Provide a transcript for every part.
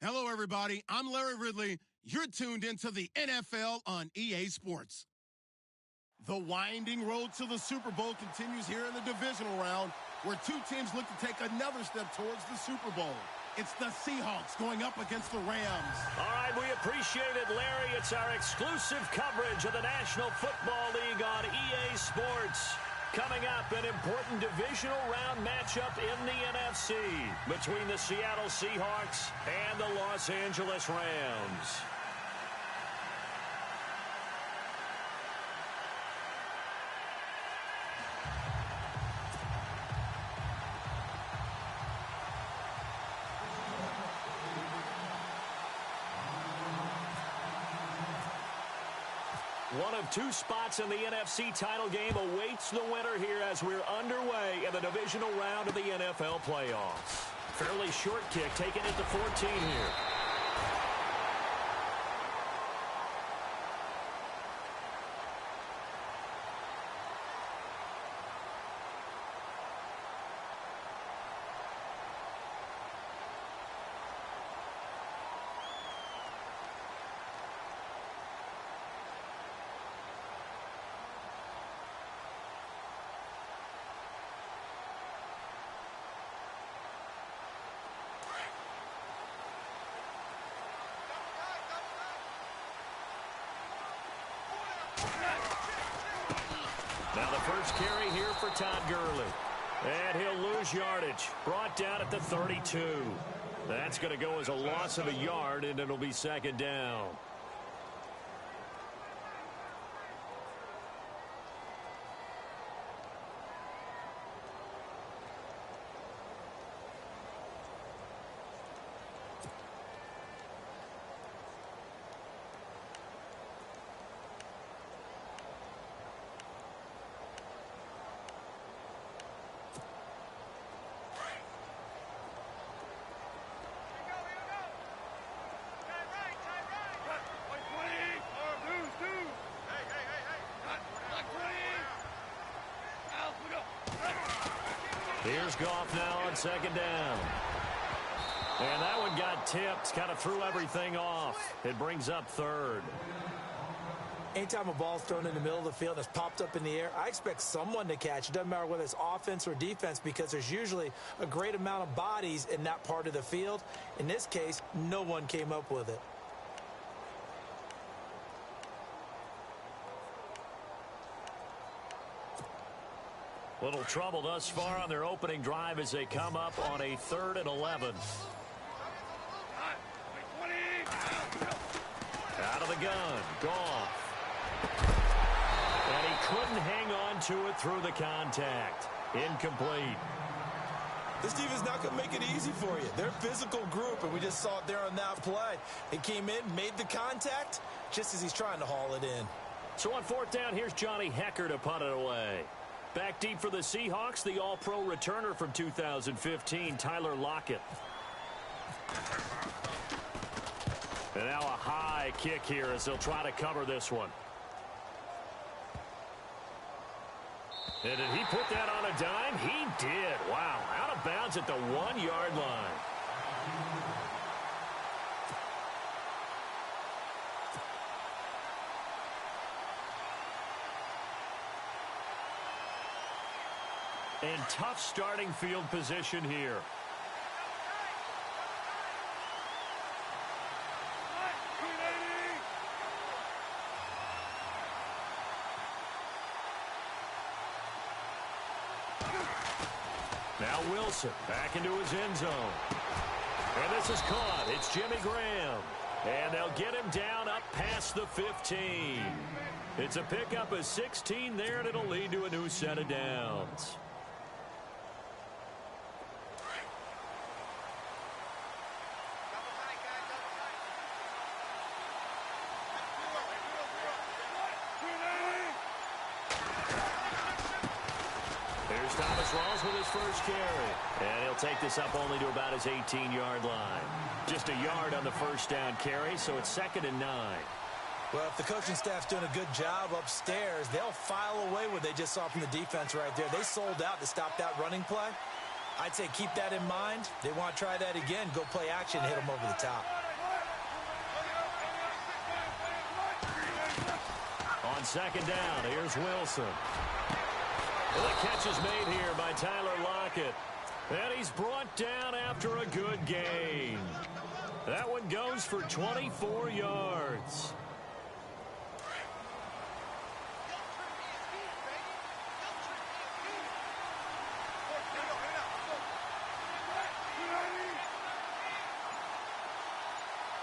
Hello, everybody. I'm Larry Ridley. You're tuned into the NFL on EA Sports. The winding road to the Super Bowl continues here in the divisional round, where two teams look to take another step towards the Super Bowl. It's the Seahawks going up against the Rams. All right, we appreciate it, Larry. It's our exclusive coverage of the National Football League on EA Sports. Coming up, an important divisional round matchup in the NFC between the Seattle Seahawks and the Los Angeles Rams. One of two spots in the NFC title game awaits the winner here as we're underway in the divisional round of the NFL playoffs. Fairly short kick, taking it to 14 here. Now the first carry here for Todd Gurley. And he'll lose yardage. Brought down at the 32. That's going to go as a loss of a yard, and it'll be second down. Here's Goff now on second down. And that one got tipped, kind of threw everything off. It brings up third. Anytime a ball's thrown in the middle of the field that's popped up in the air, I expect someone to catch. It doesn't matter whether it's offense or defense, because there's usually a great amount of bodies in that part of the field. In this case, no one came up with it. Little trouble thus far on their opening drive as they come up on a 3rd and 11. Out of the gun, Goff. And he couldn't hang on to it through the contact. Incomplete. This defense not going to make it easy for you. They're a physical group, and we just saw it there on that play. He came in, made the contact, just as he's trying to haul it in. So on 4th down, here's Johnny Hecker to punt it away. Back deep for the Seahawks, the All-Pro returner from 2015, Tyler Lockett. And now a high kick here as they'll try to cover this one. And did he put that on a dime? He did. Wow, out of bounds at the 1-yard line. And tough starting field position here. Now Wilson back into his end zone. And this is caught. It's Jimmy Graham. And they'll get him down up past the 15. It's a pickup of 16 there, and it'll lead to a new set of downs. With his first carry. And he'll take this up only to about his 18-yard line. Just a yard on the first down carry, so it's 2nd and 9. Well, if the coaching staff's doing a good job upstairs, they'll file away what they just saw from the defense right there. They sold out to stop that running play. I'd say keep that in mind. They want to try that again. Go play action, hit them over the top. On second down, here's Wilson. Well, the catch is made here by Tyler Lockett. And he's brought down after a good gain. That one goes for 24 yards.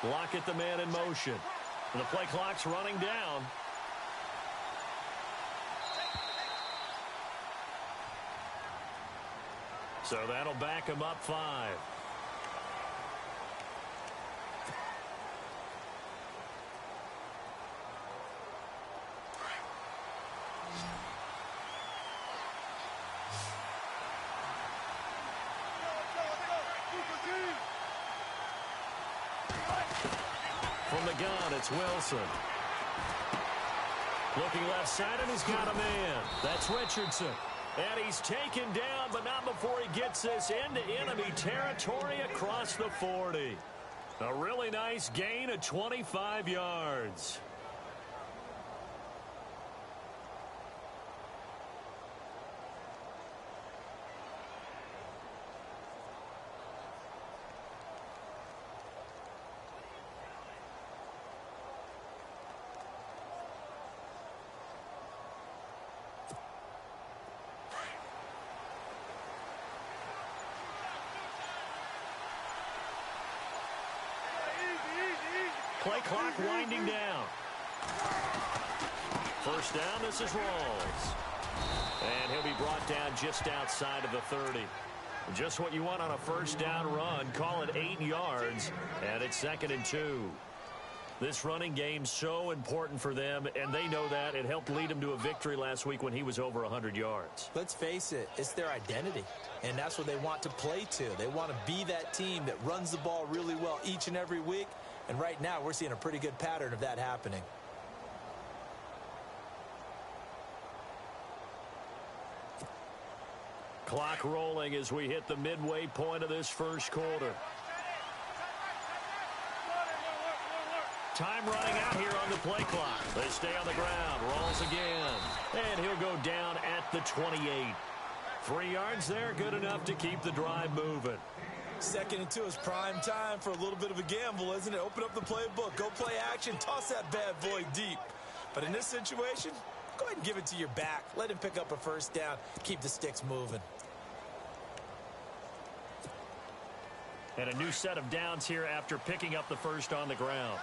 Lockett, the man in motion. The play clock's running down. So that'll back him up 5. From the gun, it's Wilson. Looking left side, and he's got a man. That's Richardson. And he's taken down, but not before he gets this into enemy territory across the 40. A really nice gain of 25 yards. Play clock winding down. First down, this is Rawls. And he'll be brought down just outside of the 30. Just what you want on a first down run. Call it 8 yards, and it's 2nd and 2. This running game's so important for them, and they know that. It helped lead them to a victory last week when he was over 100 yards. Let's face it, it's their identity, and that's what they want to play to. They want to be that team that runs the ball really well each and every week. And right now, we're seeing a pretty good pattern of that happening. Clock rolling as we hit the midway point of this first quarter. Time running out here on the play clock. They stay on the ground. Rolls again. And he'll go down at the 28. 3 yards there, good enough to keep the drive moving. 2nd and 2 is prime time for a little bit of a gamble, isn't it? Open up the playbook, go play action, toss that bad boy deep. But in this situation, go ahead and give it to your back. Let him pick up a first down, keep the sticks moving. And a new set of downs here after picking up the first on the ground.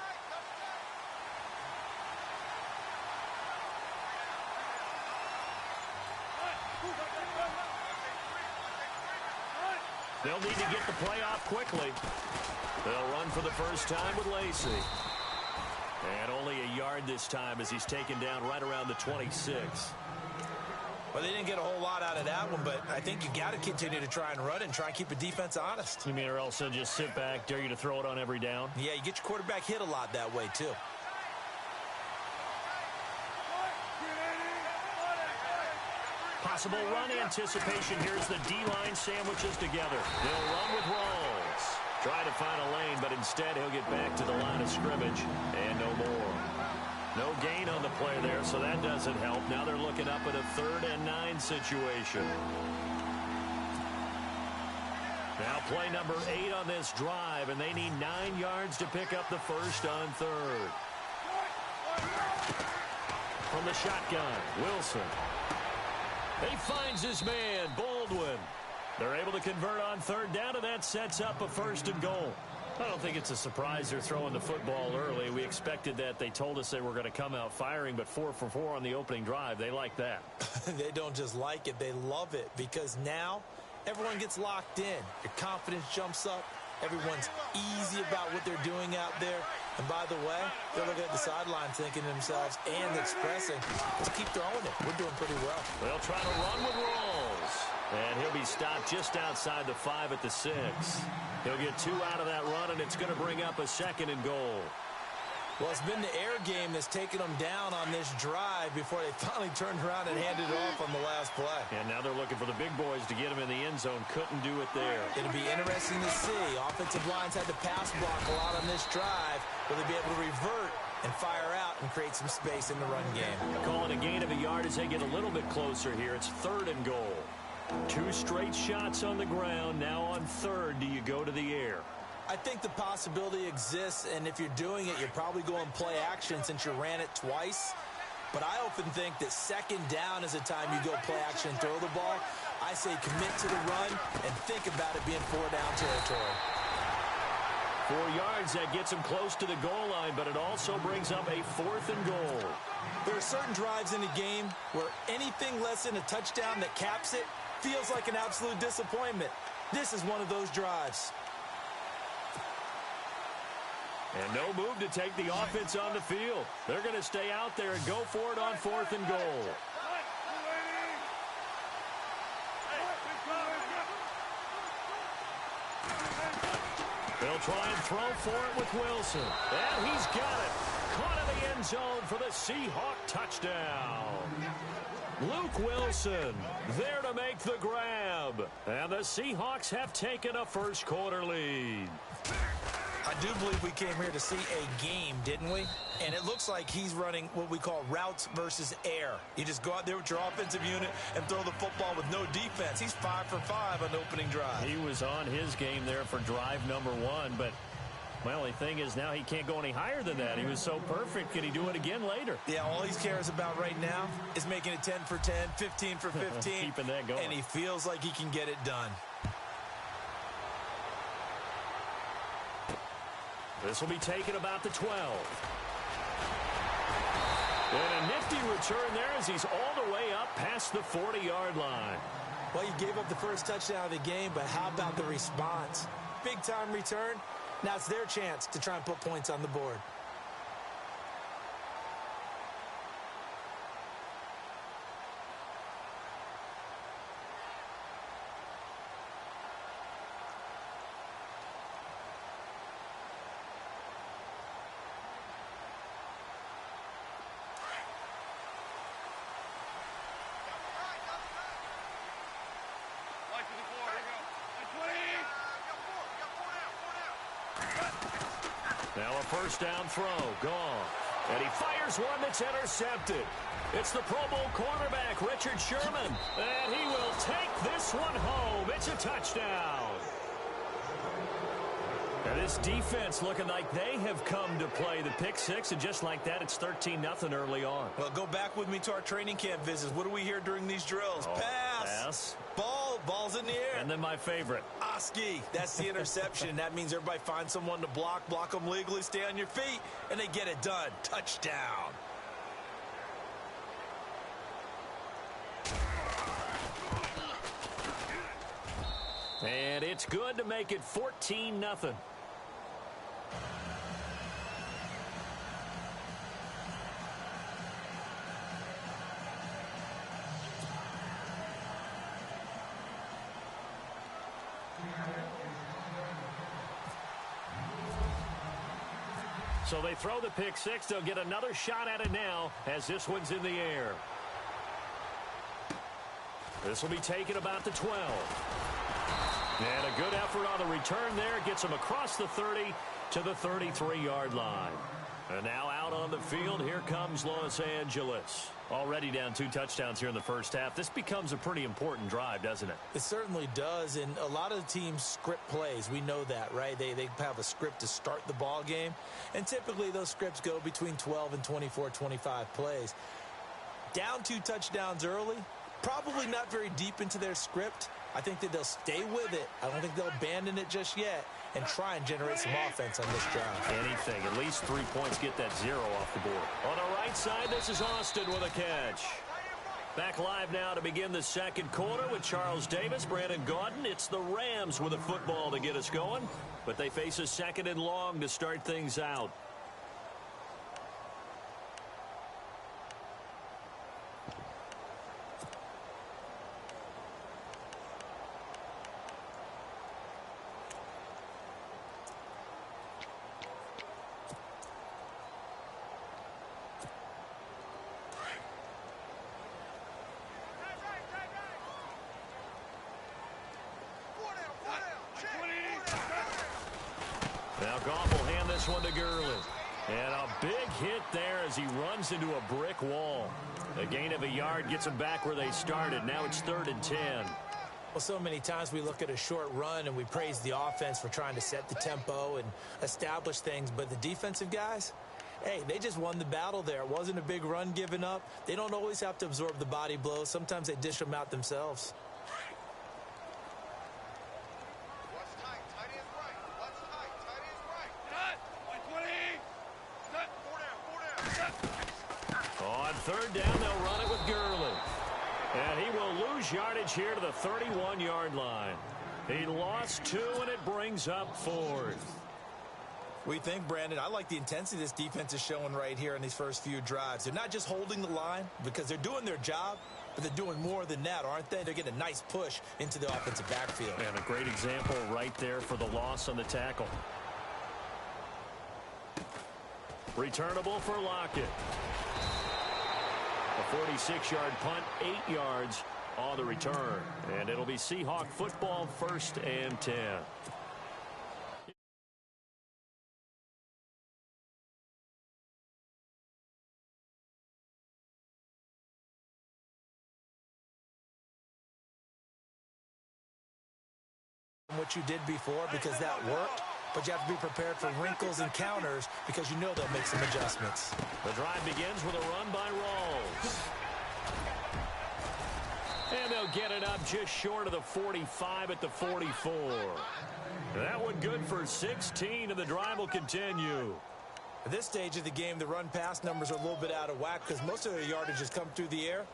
They'll need to get the play off quickly. They'll run for the first time with Lacey. And only a yard this time as he's taken down right around the 26. Well, they didn't get a whole lot out of that one, but I think you got to continue to try and run it and try and keep the defense honest. You mean, or else they'll just sit back, dare you to throw it on every down? Yeah, you get your quarterback hit a lot that way, too. Possible run anticipation. Here's the D-line sandwiches together. They'll run with Rawls. Try to find a lane, but instead he'll get back to the line of scrimmage. And no more. No gain on the play there, so that doesn't help. Now they're looking up at a 3rd and 9 situation. Now play number 8 on this drive, and they need 9 yards to pick up the first on 3rd. From the shotgun, Wilson. He finds his man, Baldwin. They're able to convert on 3rd down, and that sets up a 1st and goal. I don't think it's a surprise they're throwing the football early. We expected that. They told us they were going to come out firing, but 4 for 4 on the opening drive. They like that. They don't just like it. They love it because now everyone gets locked in. Your confidence jumps up. Everyone's easy about what they're doing out there. And by the way, they're looking at the sideline thinking to themselves and expressing, let's keep throwing it. We're doing pretty well. They'll try to run with Rawls. And he'll be stopped just outside the 5 at the 6. He'll get 2 out of that run, and it's going to bring up a 2nd and goal. Well, it's been the air game that's taken them down on this drive before they finally turned around and handed it off on the last play. And now they're looking for the big boys to get them in the end zone. Couldn't do it there. It'll be interesting to see. Offensive lines had to pass block a lot on this drive. Will they be able to revert and fire out and create some space in the run game? Calling a gain of a yard as they get a little bit closer here. It's 3rd and goal. 2 straight shots on the ground. Now on 3rd, do you go to the air? I think the possibility exists, and if you're doing it, you're probably going play action since you ran it twice. But I often think that 2nd down is the time you go play action and throw the ball. I say commit to the run and think about it being 4-down territory. 4 yards, that gets them close to the goal line, but it also brings up a 4th and goal. There are certain drives in the game where anything less than a touchdown that caps it feels like an absolute disappointment. This is one of those drives. And no move to take the offense on the field. They're going to stay out there and go for it on 4th and goal. They'll try and throw for it with Wilson. And he's got it. Caught in the end zone for the Seahawk touchdown. Luke Wilson there to make the grab. And the Seahawks have taken a first quarter lead. I do believe we came here to see a game, didn't we? And it looks like he's running what we call routes versus air. You just go out there with your offensive unit and throw the football with no defense. He's 5 for 5 on the opening drive. He was on his game there for drive number 1, but my only thing is now he can't go any higher than that. He was so perfect. Can he do it again later? Yeah, all he cares about right now is making it 10 for 10, 15 for 15. Keeping that going. And he feels like he can get it done. This will be taken about the 12. And a nifty return there as he's all the way up past the 40-yard line. Well, you gave up the first touchdown of the game, but how about the response? Big-time return. Now it's their chance to try and put points on the board. Now a first down throw, gone. And he fires one that's intercepted. It's the Pro Bowl cornerback, Richard Sherman. And he will take this one home. It's a touchdown. And this defense looking like they have come to play the pick six, and just like that, it's 13-0 early on. Well, go back with me to our training camp visits. What do we hear during these drills? Pass. Ball's in the air. And then my favorite. Oski. That's the interception. That means everybody finds someone to block them legally, stay on your feet, and they get it done. Touchdown. And it's good to make it 14-0. So they throw the pick six. They'll get another shot at it now as this one's in the air. This will be taken about the 12. And a good effort on the return there. Gets him across the 30 to the 33-yard line. And now out on the field, here comes Los Angeles. Already down 2 touchdowns here in the first half. This becomes a pretty important drive, doesn't it? It certainly does, and a lot of the teams script plays. We know that, right? They have a script to start the ball game, and typically those scripts go between 12 and 24, 25 plays. Down 2 touchdowns early, probably not very deep into their script. I think that they'll stay with it. I don't think they'll abandon it just yet and try and generate some offense on this drive. Anything. At least 3 points, get that 0 off the board. On the right side, this is Austin with a catch. Back live now to begin the second quarter with Charles Davis, Brandon Gaudin. It's the Rams with a football to get us going, but they face a second and long to start things out. this one to Gurley. And a big hit there as he runs into a brick wall. A gain of a yard gets him back where they started. Now it's 3rd and 10. Well, so many times we look at a short run and we praise the offense for trying to set the tempo and establish things. But the defensive guys, hey, they just won the battle there. It wasn't a big run given up. They don't always have to absorb the body blows. Sometimes they dish them out themselves. On 3rd down, they'll run it with Gurley. And he will lose yardage here to the 31-yard line. He lost 2, and it brings up 4th. We think, Brandon, I like the intensity this defense is showing right here in these first few drives. They're not just holding the line because they're doing their job, but they're doing more than that, aren't they? They're getting a nice push into the offensive backfield. And a great example right there for the loss on the tackle. Returnable for Lockett. A 46-yard punt, 8 yards on the return. And it'll be Seahawk football, 1st and 10. What you did before because that worked, but you have to be prepared for wrinkles and counters because you know they'll make some adjustments. The drive begins with a run by Rawls. And they'll get it up just short of the 45 at the 44. That one good for 16, and the drive will continue. At this stage of the game, the run-pass numbers are a little bit out of whack because most of their yardage has come through the air.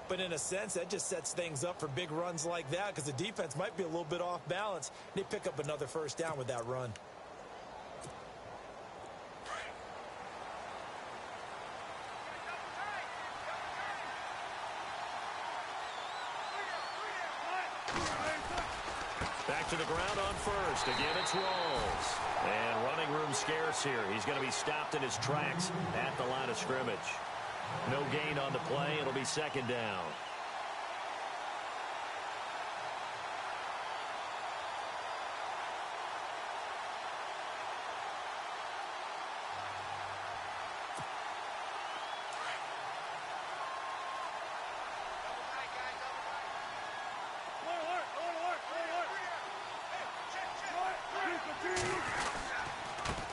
But in a sense, that just sets things up for big runs like that because the defense might be a little bit off balance. They pick up another 1st down with that run. Back to the ground on 1st. Again, it's Rawls. And running room scarce here. He's going to be stopped in his tracks at the line of scrimmage. No gain on the play. It'll be 2nd down.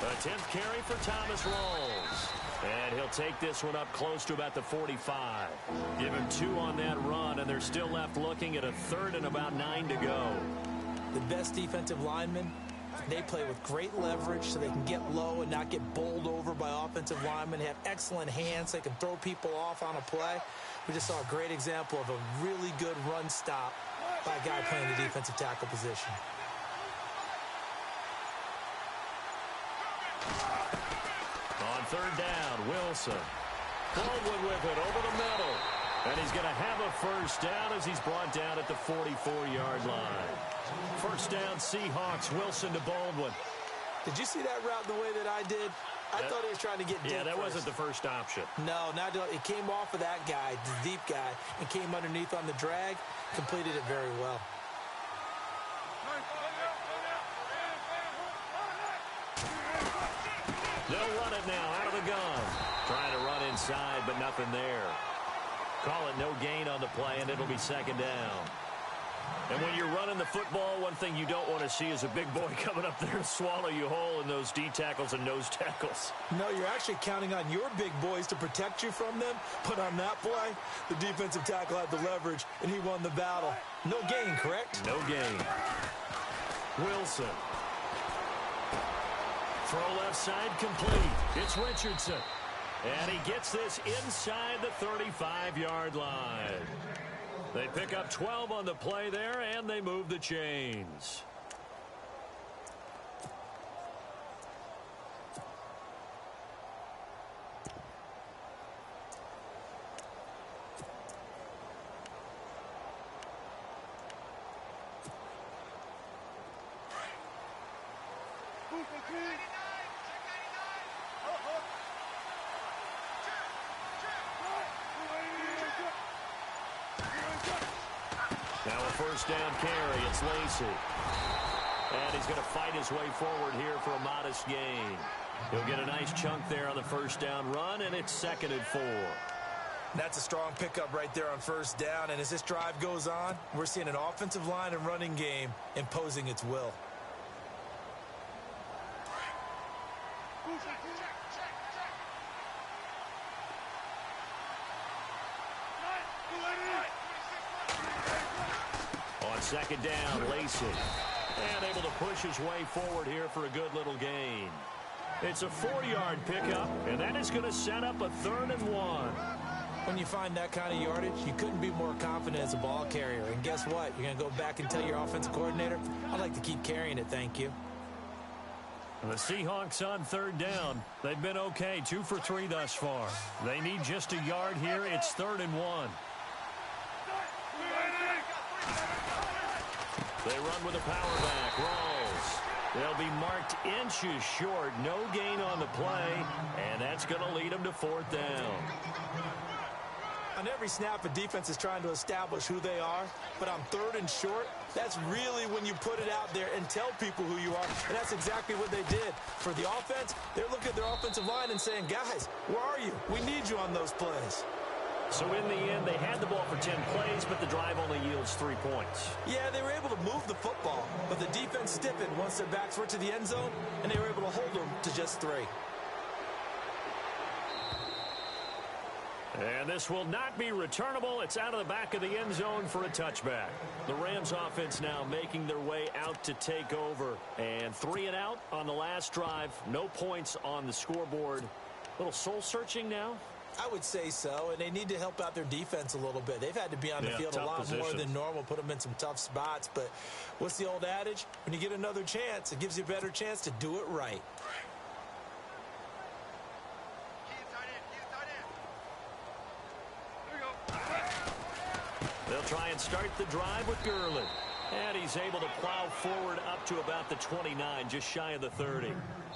A 10th carry for Thomas Rawls. And he'll take this one up close to about the 45. Give him 2 on that run, and they're still left looking at a 3rd and about 9 to go. The best defensive linemen, they play with great leverage so they can get low and not get bowled over by offensive linemen. They have excellent hands. They can throw people off on a play. We just saw a great example of a really good run stop by a guy playing the defensive tackle position. On 3rd down, Wilson. Baldwin with it over the middle. And he's going to have a 1st down as he's brought down at the 44-yard line. 1st down, Seahawks. Wilson to Baldwin. Did you see that route the way that I did? I thought he was trying to get deep. Yeah, that first. wasn't the first option. No, it came off of that guy, the deep guy, and came underneath on the drag. Completed it very well. They'll run it now out of the gun. Trying to run inside, but nothing there. Call it no gain on the play, and it'll be 2nd down. And when you're running the football, one thing you don't want to see is a big boy coming up there to swallow you whole in those D tackles and nose tackles. No, you're actually counting on your big boys to protect you from them. But on that play, the defensive tackle had the leverage, and he won the battle. No gain, correct? No gain. Wilson. Throw left side complete. It's Richardson. And he gets this inside the 35-yard line. They pick up 12 on the play there, and they move the chains. Now a 1st down carry. It's Lacy. And he's going to fight his way forward here for a modest gain. He'll get a nice chunk there on the first down run, and it's 2nd and 4. That's a strong pickup right there on first down, and as this drive goes on, we're seeing an offensive line and running game imposing its will. On 2nd down, Lacey. And able to push his way forward here for a good little gain. It's a 4-yard pickup, and that is going to set up a 3rd and 1. When you find that kind of yardage, you couldn't be more confident as a ball carrier. And guess what? You're going to go back and tell your offensive coordinator, I'd like to keep carrying it, thank you. And the Seahawks on 3rd down. They've been okay, 2 for 3 thus far. They need just a yard here. It's 3rd and 1. They run with a power back. Rolls. They'll be marked inches short. No gain on the play. And that's going to lead them to 4th down. On every snap, a defense is trying to establish who they are. But on 3rd and short, that's really when you put it out there and tell people who you are. And that's exactly what they did. For the offense, they're looking at their offensive line and saying, guys, where are you? We need you on those plays. So in the end, they had the ball for 10 plays, but the drive only yields 3 points. Yeah, they were able to move the football, but the defense stiffened once their backs were to the end zone, and they were able to hold them to just 3. And this will not be returnable. It's out of the back of the end zone for a touchback. The Rams offense now making their way out to take over. And 3 and out on the last drive. No points on the scoreboard. A little soul-searching now. I would say so, and they need to help out their defense a little bit. They've had to be on the field a lot more than normal, put them in some tough spots. But what's the old adage? When you get another chance, it gives you a better chance to do it right. They'll try and start the drive with Gurley. And he's able to plow forward up to about the 29, just shy of the 30.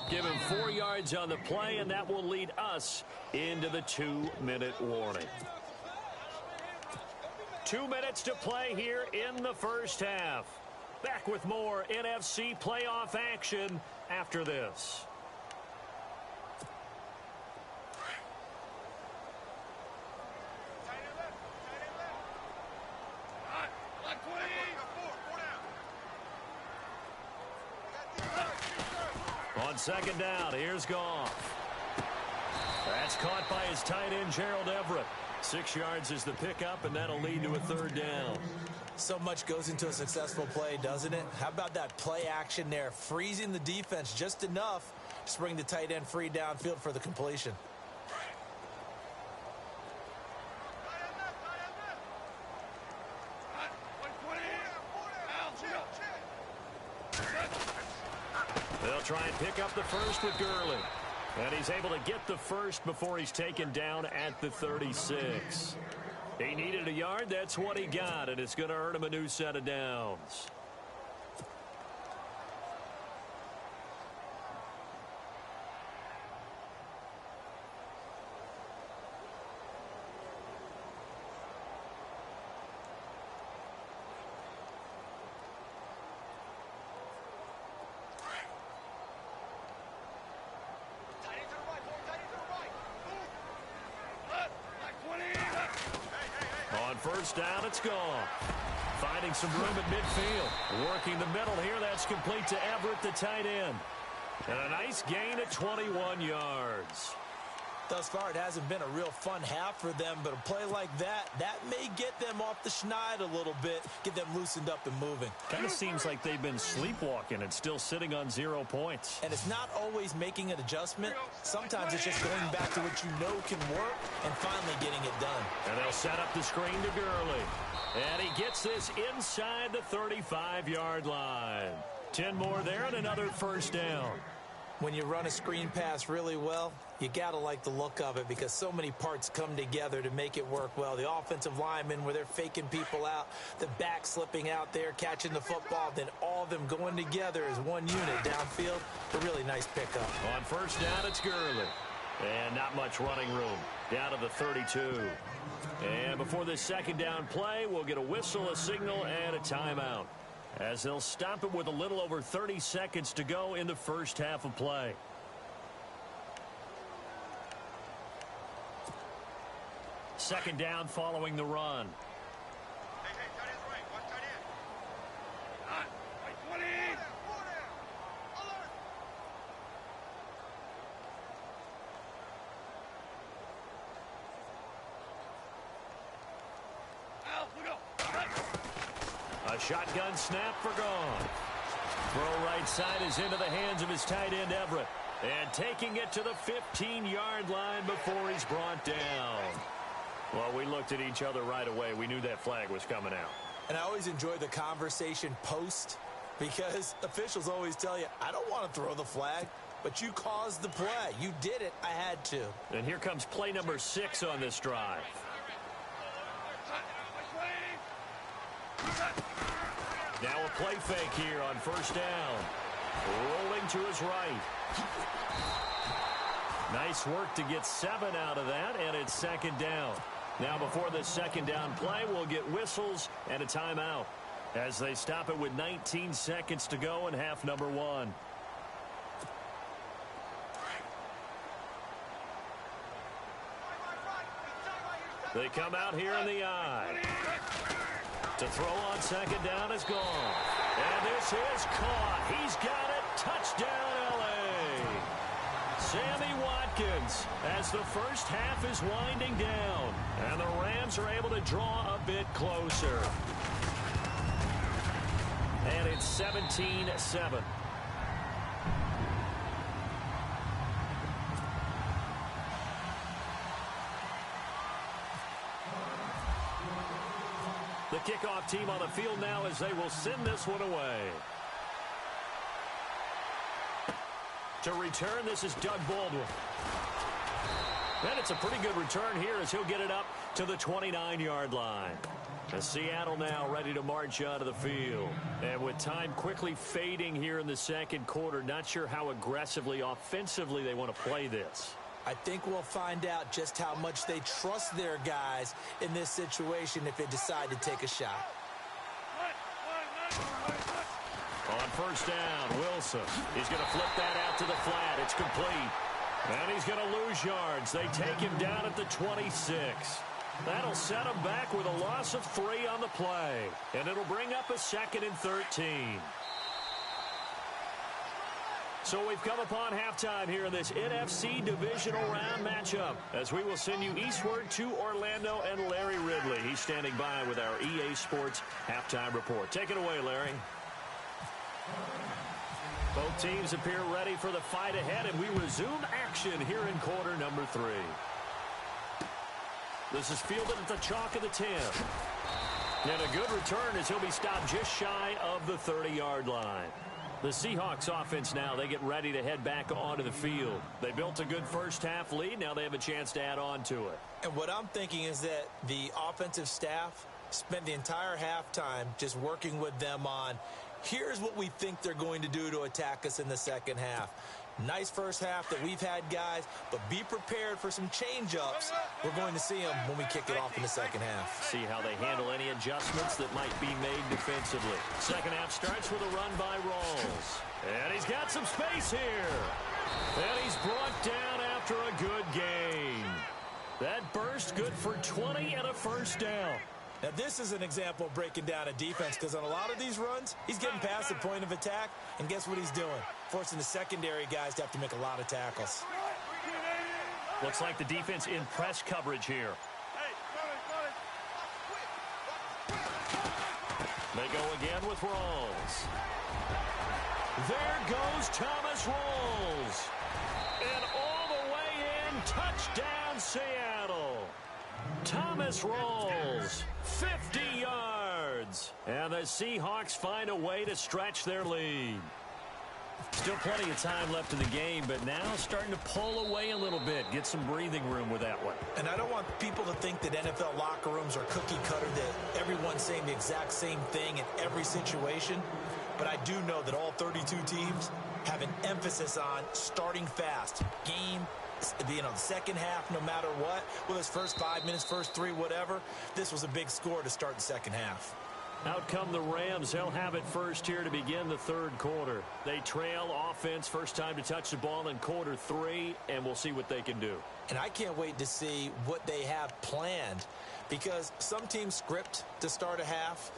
Give him 4 yards on the play, and that will lead us into the 2-minute warning. 2 minutes to play here in the first half. Back with more NFC playoff action after this. On 2nd down, here's Goff. That's caught by his tight end, Gerald Everett. 6 yards is the pickup, and that'll lead to a 3rd down. So much goes into a successful play, doesn't it? How about that play action there, freezing the defense just enough to bring the tight end free downfield for the completion. They'll try and pick up the first with Gurley. And he's able to get the first before he's taken down at the 36. He needed a yard. That's what he got, and it's going to earn him a new set of downs. First down, it's gone. Finding some room at midfield. Working the middle here. That's complete to Everett, the tight end. And a nice gain at 21 yards. Thus far, it hasn't been a real fun half for them, but a play like that may get them off the schneid a little bit, get them loosened up and moving. Kind of seems like they've been sleepwalking and still sitting on 0 points. And it's not always making an adjustment. Sometimes it's just going back to what you know can work and finally getting it done. And they'll set up the screen to Gurley. And he gets this inside the 35-yard line. 10 more there and another first down. When you run a screen pass really well, you got to like the look of it because so many parts come together to make it work well. The offensive linemen where they're faking people out, the back slipping out there, catching the football, then all of them going together as one unit downfield. A really nice pickup. On first down, it's Gurley. And not much running room. Down to the 32. And before this second down play, we'll get a whistle, a signal, and a timeout, as they'll stop it with a little over 30 seconds to go in the first half of play. second down following the run. A shotgun snap for gone. Throw right side is into the hands of his tight end, Everett. And taking it to the 15-yard line before he's brought down. Well, we looked at each other right away. We knew that flag was coming out. And I always enjoy the conversation post because officials always tell you, I don't want to throw the flag, but you caused the play. You did it. I had to. And here comes play number 6 on this drive. Now a play fake here on first down. Rolling to his right. Nice work to get 7 out of that, and it's second down. Now before the second down play, we'll get whistles and a timeout as they stop it with 19 seconds to go in half number 1. They come out here in the eye. To throw on second down is gone. And this is caught. He's got it. Touchdown, L.A. Sammy Watkins as the first half is winding down. And the Rams are able to draw a bit closer. And it's 17-7. The kickoff team on the field now as they will send this one away. To return, this is Doug Baldwin. And it's a pretty good return here as he'll get it up to the 29-yard line. As Seattle now ready to march onto the field. And with time quickly fading here in the second quarter, not sure how aggressively, offensively they want to play this. I think we'll find out just how much they trust their guys in this situation if they decide to take a shot. On first down, Wilson. He's going to flip that out to the flat. It's complete. And he's going to lose yards. They take him down at the 26. That'll set him back with a loss of 3 on the play. And it'll bring up a 2nd and 13. So we've come upon halftime here in this NFC Divisional Round matchup as we will send you eastward to Orlando and Larry Ridley. He's standing by with our EA Sports halftime report. Take it away, Larry. Both teams appear ready for the fight ahead, and we resume action here in quarter number 3. This is fielded at the chalk of the 10. And a good return as he'll be stopped just shy of the 30-yard line. The Seahawks offense now, they get ready to head back onto the field. They built a good first half lead. Now they have a chance to add on to it. And what I'm thinking is that the offensive staff spent the entire halftime just working with them on, here's what we think they're going to do to attack us in the second half. Nice first half that we've had, guys, but be prepared for some change-ups. We're going to see them when we kick it off in the second half. See how they handle any adjustments that might be made defensively. Second half starts with a run by Rawls. And he's got some space here. And he's brought down after a good gain. That burst good for 20 and a first down. Now, this is an example of breaking down a defense because on a lot of these runs, he's getting past the point of attack, and guess what he's doing? Forcing the secondary guys to have to make a lot of tackles. Looks like the defense in press coverage here. They go again with Rawls. There goes Thomas Rawls. And all the way in, touchdown Seattle. Thomas Rawls, 50 yards. And the Seahawks find a way to stretch their lead. Still plenty of time left in the game, but now starting to pull away a little bit. Get some breathing room with that one. And I don't want people to think that NFL locker rooms are cookie cutter, that everyone's saying the exact same thing in every situation. But I do know that all 32 teams have an emphasis on starting fast. The second half, no matter what, whether it's first 5 minutes, first 3, whatever, this was a big score to start the second half. Out come the Rams. They'll have it first here to begin the third quarter. They trail offense, first time to touch the ball in quarter 3, and we'll see what they can do. And I can't wait to see what they have planned, because some teams script to start a half.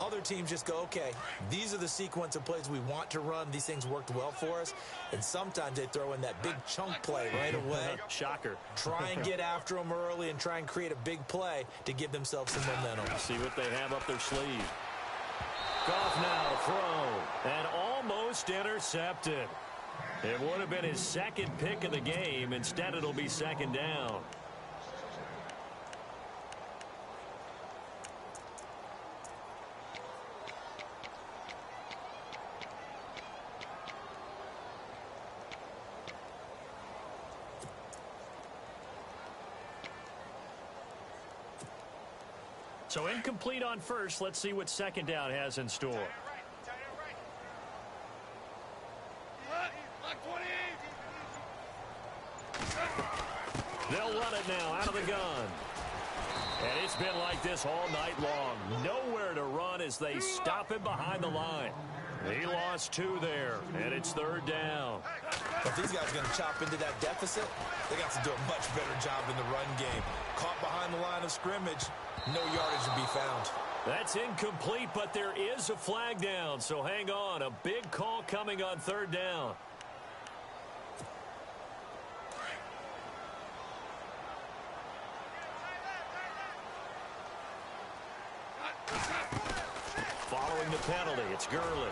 Other teams just go, okay, these are the sequence of plays we want to run. These things worked well for us. And sometimes they throw in that big chunk play right away. Shocker. Try and get after them early and try and create a big play to give themselves some momentum. See what they have up their sleeve. Goff now to throw. And almost intercepted. It would have been his second pick of the game. Instead, it'll be second down. So incomplete on first. Let's see what second down has in store. They'll run it now out of the gun. And it's been like this all night long. Nowhere to run as they stop him behind the line. He lost 2 there, and it's third down. If these guys are going to chop into that deficit, they got to do a much better job in the run game. Caught behind the line of scrimmage, no yardage to be found. That's incomplete, but there is a flag down, so hang on. A big call coming on third down. Following the penalty, it's Gurley.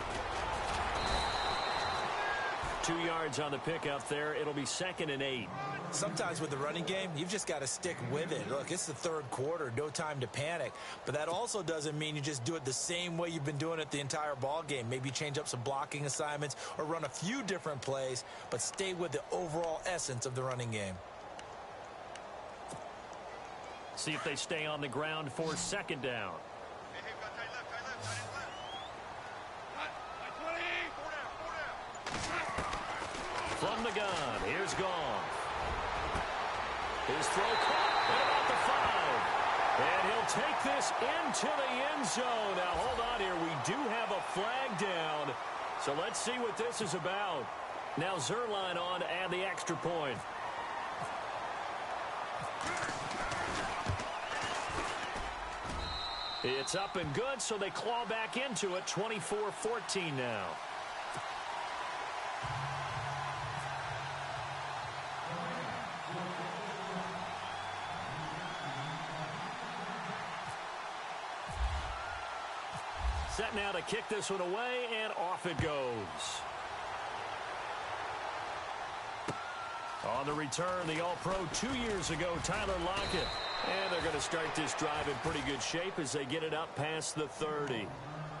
2 yards on the pickup there. It'll be 2nd and 8. Sometimes with the running game, you've just got to stick with it. Look, it's the third quarter, no time to panic. But that also doesn't mean you just do it the same way you've been doing it the entire ball game. Maybe change up some blocking assignments or run a few different plays, but stay with the overall essence of the running game. See if they stay on the ground for second down. From the gun, here's Goff. His throw caught at about the 5. And he'll take this into the end zone. Now, hold on here. We do have a flag down. So let's see what this is about. Now Zerline on to add the extra point. It's up and good, so they claw back into it. 24-14 now. Set now to kick this one away, and off it goes. On the return, the All-Pro 2 years ago, Tyler Lockett. And they're going to start this drive in pretty good shape as they get it up past the 30.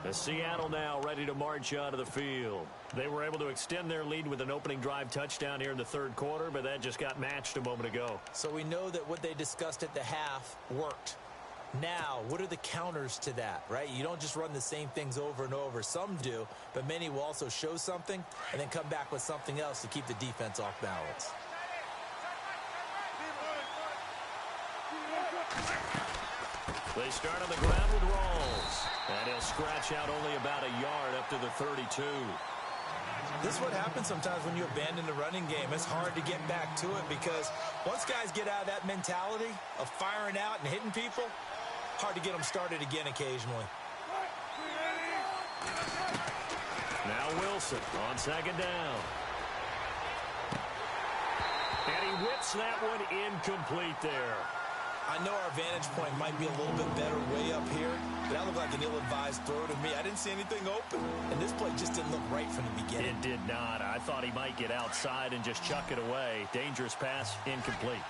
The Seattle now ready to march out of the field. They were able to extend their lead with an opening drive touchdown here in the third quarter, but that just got matched a moment ago. So we know that what they discussed at the half worked. Now, what are the counters to that, right? You don't just run the same things over and over. Some do, but many will also show something and then come back with something else to keep the defense off balance. They start on the ground with Rawls. And he'll scratch out only about a yard up to the 32. This is what happens sometimes when you abandon the running game. It's hard to get back to it because once guys get out of that mentality of firing out and hitting people, hard to get them started again occasionally. Now Wilson on second down. And he whips that one incomplete there. I know our vantage point might be a little bit better way up here, but that looked like an ill-advised throw to me. I didn't see anything open, and this play just didn't look right from the beginning. It did not. I thought he might get outside and just chuck it away. Dangerous pass, incomplete.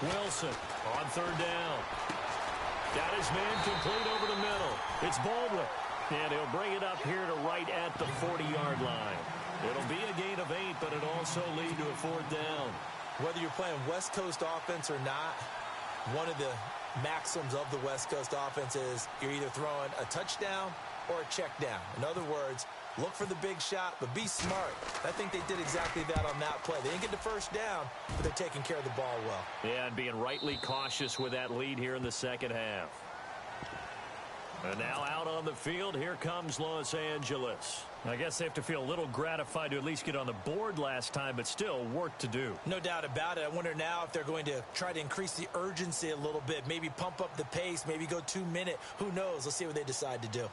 Wilson on third down. Got his man complete over the middle. It's Baldwin, and he'll bring it up here to right at the 40-yard line. It'll be a gain of 8, but it'll also lead to a fourth down. Whether you're playing West Coast offense or not, one of the maxims of the West Coast offense is you're either throwing a touchdown or a check down. In other words, look for the big shot, but be smart. I think they did exactly that on that play. They didn't get the first down, but they're taking care of the ball well. Yeah, and being rightly cautious with that lead here in the second half. And now out on the field, here comes Los Angeles. I guess they have to feel a little gratified to at least get on the board last time, but still work to do. No doubt about it. I wonder now if they're going to try to increase the urgency a little bit, maybe pump up the pace, maybe go 2-minute. Who knows? Let's see what they decide to do.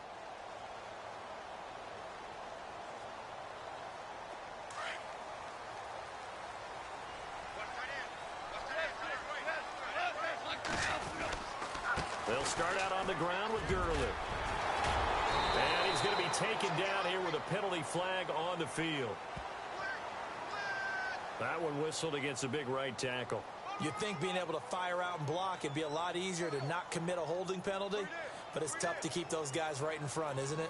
They'll start out on the ground with Gurley. And he's going to be taken down here with a penalty flag on the field. That one whistled against a big right tackle. You'd think being able to fire out and block, it'd be a lot easier to not commit a holding penalty, but it's tough to keep those guys right in front, isn't it?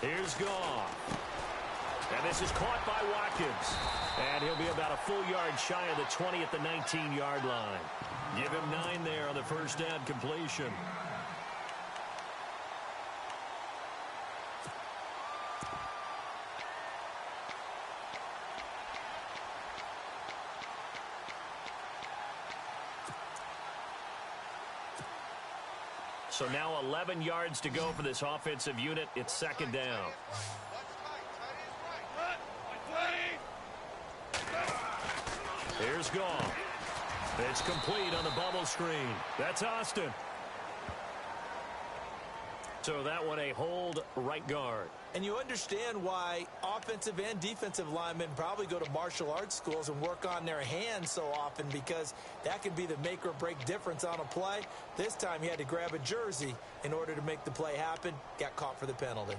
Here's Goff. And this is caught by Watkins. And he'll be about a full yard shy of the 20 at the 19-yard line. Give him 9 there on the first down completion. So now 11 yards to go for this offensive unit. It's second down. Here's Goff. It's complete on the bubble screen. That's Austin. So that one a hold right guard. And you understand why offensive and defensive linemen probably go to martial arts schools and work on their hands so often, because that could be the make or break difference on a play. This time he had to grab a jersey in order to make the play happen. Got caught for the penalty.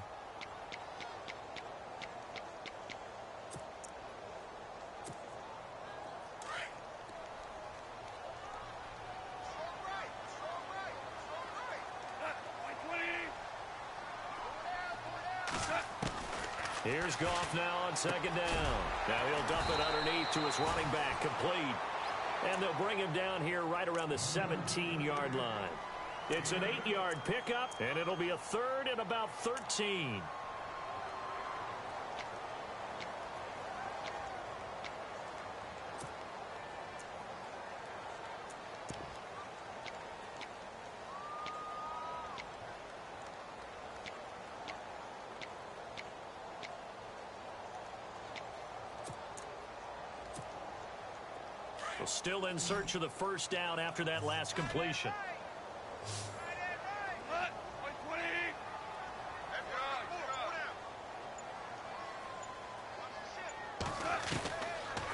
Here's Goff now on second down. Now he'll dump it underneath to his running back, complete. And they'll bring him down here right around the 17-yard line. It's an 8-yard pickup, and it'll be a third and about 13. Still in search of the first down after that last completion.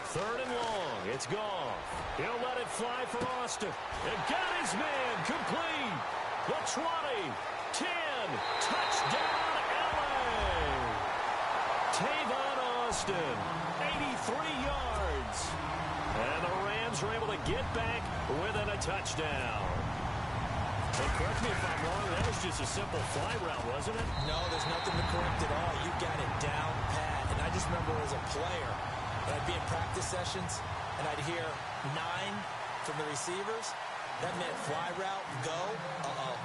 Third and long. It's gone. He'll let it fly for Austin. And got his man complete. The 20, 10, touchdown LA. Tavon Austin, 83 yards. And the Rams were able to get back within a touchdown. Well, correct me if I'm wrong, that was just a simple fly route, wasn't it? No, there's nothing to correct at all. You got it down pat. And I just remember as a player, when I'd be in practice sessions, and I'd hear 9 from the receivers. That meant fly route, go,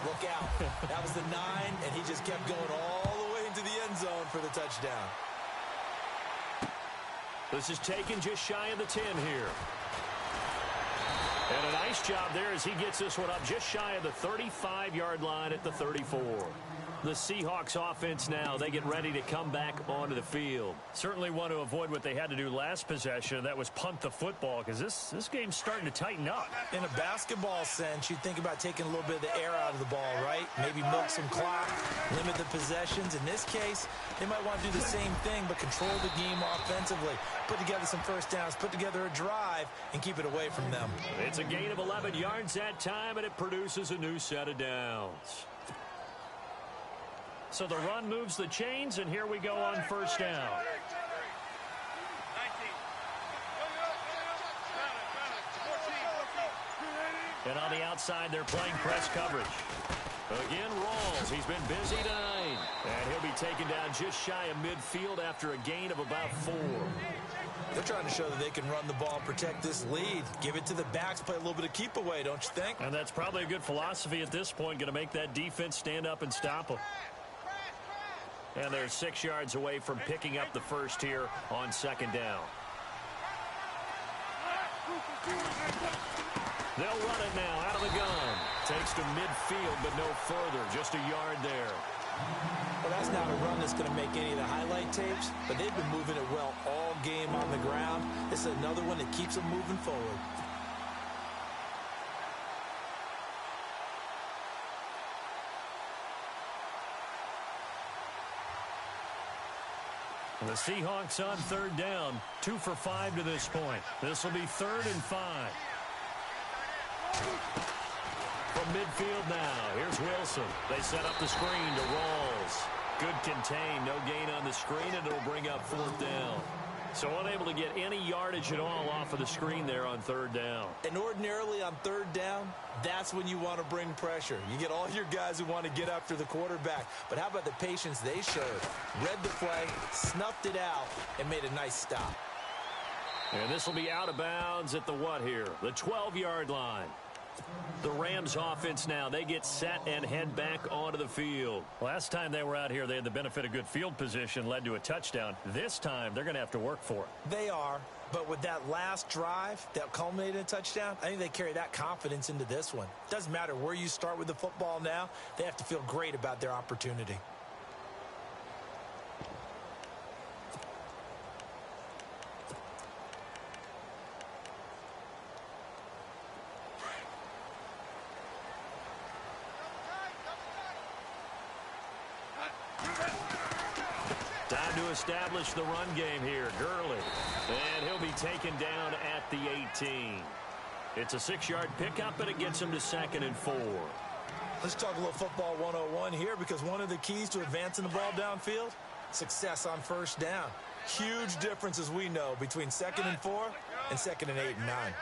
look out. That was the 9, and he just kept going all the way into the end zone for the touchdown. This is taken just shy of the 10 here. And a nice job there as he gets this one up just shy of the 35-yard line at the 34. The Seahawks offense now, they get ready to come back onto the field. Certainly want to avoid what they had to do last possession. That was punt the football, because this game's starting to tighten up. In a basketball sense, you think about taking a little bit of the air out of the ball, right? Maybe milk some clock, limit the possessions. In this case, they might want to do the same thing, but control the game offensively. Put together some first downs, put together a drive, and keep it away from them. It's a gain of 11 yards that time, and it produces a new set of downs. So the run moves the chains, and here we go on first down. And on the outside, they're playing press coverage. Again, Rawls. He's been busy tonight. And he'll be taken down just shy of midfield after a gain of about 4. They're trying to show that they can run the ball and protect this lead. Give it to the backs, play a little bit of keep away, don't you think? And that's probably a good philosophy at this point, going to make that defense stand up and stop them. And they're 6 yards away from picking up the first here on 2nd down. They'll run it now out of the gun. Takes to midfield, but no further. Just a yard there. Well, that's not a run that's going to make any of the highlight tapes, but they've been moving it well all game on the ground. This is another one that keeps them moving forward. The Seahawks on 3rd down. 2 for 5 to this point. This will be 3rd and 5. From midfield now, here's Wilson. They set up the screen to Rawls. Good contain, no gain on the screen, and it'll bring up 4th down. So unable to get any yardage at all off of the screen there on 3rd down. And ordinarily on 3rd down, that's when you want to bring pressure. You get all your guys who want to get after the quarterback. But how about the patience they showed? Read the play, snuffed it out, and made a nice stop. And this will be out of bounds at the what here? The 12-yard line. The Rams offense now, they get set and head back onto the field. Last time they were out here, they had the benefit of good field position, led to a touchdown. This time, they're going to have to work for it. They are, but with that last drive that culminated in a touchdown, I think they carry that confidence into this one. Doesn't matter where you start with the football now, they have to feel great about their opportunity. Time to establish the run game here. Gurley. And he'll be taken down at the 18. It's a 6-yard pickup, and it gets him to 2nd and 4. Let's talk a little football 101 here, because one of the keys to advancing the ball downfield, success on 1st down. Huge difference, as we know, between 2nd and 4 and 2nd and 8 and 9.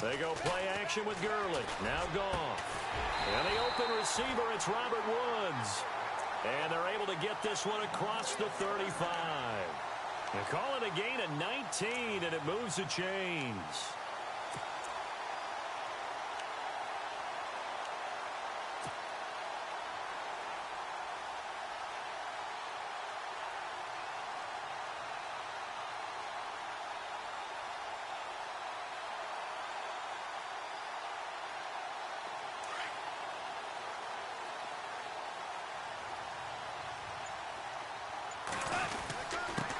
They go play action with Gurley. Now Goff. And the open receiver, it's Robert Woods. And they're able to get this one across the 35. They call it a gain of 19, and it moves the chains.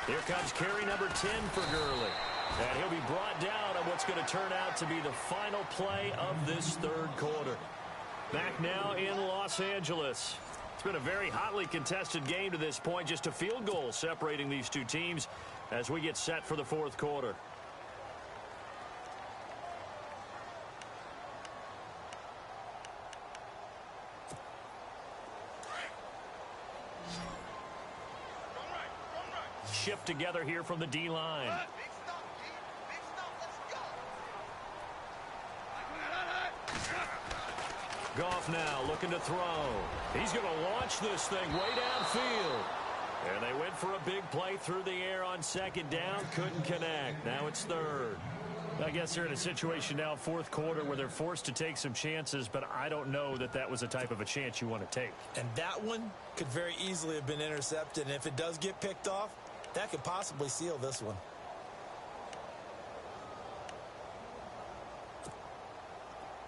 Here comes carry number 10 for Gurley. And he'll be brought down on what's going to turn out to be the final play of this 3rd quarter. Back now in Los Angeles. It's been a very hotly contested game to this point. Just a field goal separating these two teams as we get set for the 4th quarter. Shift together here from the D-line. Goff now looking to throw. He's going to launch this thing way downfield. And they went for a big play through the air on 2nd down. Couldn't connect. Now it's 3rd. I guess they're in a situation now, 4th quarter, where they're forced to take some chances, but I don't know that that was the type of a chance you want to take. And that one could very easily have been intercepted. And if it does get picked off, that could possibly seal this one.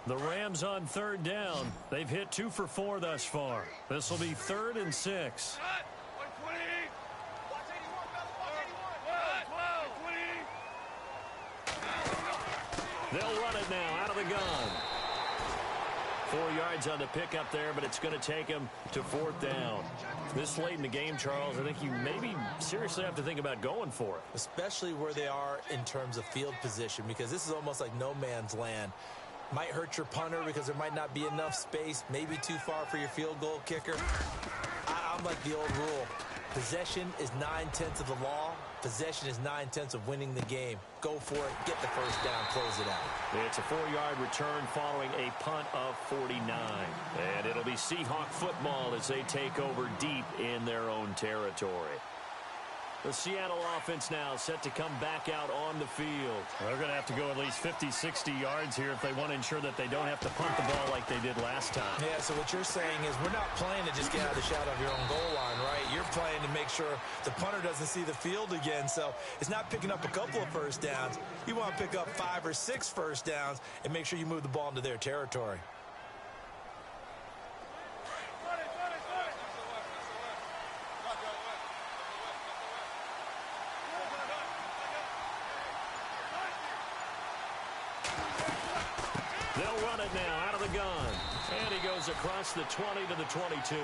The Rams on 3rd down. They've hit 2 for 4 thus far. This will be 3rd and 6. They'll run it now out of the gun. 4 yards on the pickup there, but it's going to take him to 4th down. This late in the game, Charles, I think you maybe seriously have to think about going for it. Especially where they are in terms of field position, because this is almost like no man's land. Might hurt your punter because there might not be enough space, maybe too far for your field goal kicker. I'm like the old rule. Possession is 9/10 of the law. Possession is 9/10 of winning the game. Go for it. Get the first down. Close it out. It's a 4-yard return following a punt of 49. And it'll be Seahawk football as they take over deep in their own territory. The Seattle offense now set to come back out on the field. They're going to have to go at least 50, 60 yards here if they want to ensure that they don't have to punt the ball like they did last time. Yeah, so what you're saying is we're not playing to just get out of the shadow of your own goal line, right? You're playing to make sure the punter doesn't see the field again. So it's not picking up a couple of first downs. You want to pick up 5 or 6 first downs and make sure you move the ball into their territory. They'll run it now out of the gun. And he goes across the 20 to the 22.